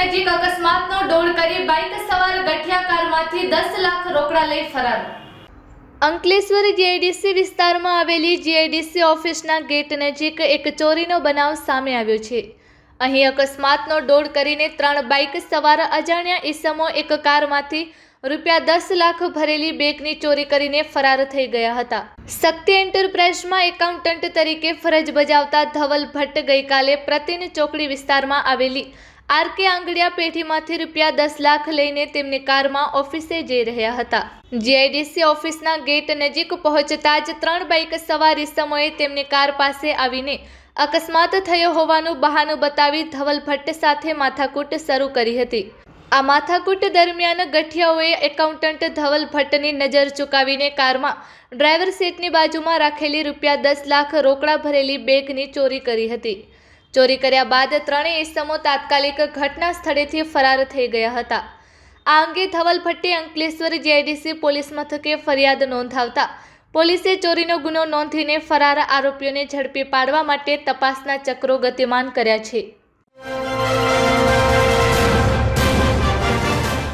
નજીક અકસ્માતનો દોડ કરી બાઇક સવાર ગઠિયા કારમાંથી 10 લાખ રોકડા લઈ ફરાર। અંકલેશ્વર જીઆઈડીસી વિસ્તારમાં આવેલી જીઆઈડીસી ઓફિસના ગેટ નજીક એક ચોરીનો બનાવ સામે આવ્યો છે। અહીં અકસ્માતનો દોડ કરીને 3 બાઇક સવાર અજાણ્યા ઈસમો એક કારમાંથી ₹10 લાખ ભરેલી બેગની ચોરી કરીને ફરાર થઈ ગયા હતા। શક્તિ એન્ટરપ્રાઇઝમાં એકાઉન્ટન્ટ તરીકે ફરજ બજાવતા ધવલ ભટ્ટ ગઈકાલે પ્રતિન ચોકડી વિસ્તારમાં આવેલી આરકે આંગડિયા પેઢીમાંથી ₹10 લાખ લઈને તેમની કારમાં ઓફિસે જઈ રહ્યા હતા। જીઆઈડીસી ઓફિસના ગેટ નજીક પહોંચતા જ 3 બાઇક સવાર ઈસમોએ તેમની કાર પાસે આવીને અકસ્માત થયો હોવાનું બહાનું બતાવી ધવલ ભટ્ટ સાથે માથાકૂટ શરૂ કરી હતી। આ માથાકૂટ દરમિયાન ગઠિયાઓએ એકાઉન્ટન્ટ ધવલ ભટ્ટની નજર ચૂકાવીને કારમાં ડ્રાઈવર સીટની બાજુમાં રાખેલી ₹10 લાખ રોકડા ભરેલી બેગની ચોરી કરી હતી। ચોરી કર્યા બાદ ત્રણેય ઈસમો તાત્કાલિક ઘટના સ્થળેથી ફરાર થઈ ગયા હતા। આ અંગે ધવલ ભટ્ટે અંકલેશ્વર જીઆઈડીસી પોલીસ મથકે ફરિયાદ નોંધાવતા પોલીસે ચોરીનો ગુનો નોંધીને ફરાર આરોપીઓને ઝડપી પાડવા માટે તપાસના ચક્રો ગતિમાન કર્યા છે।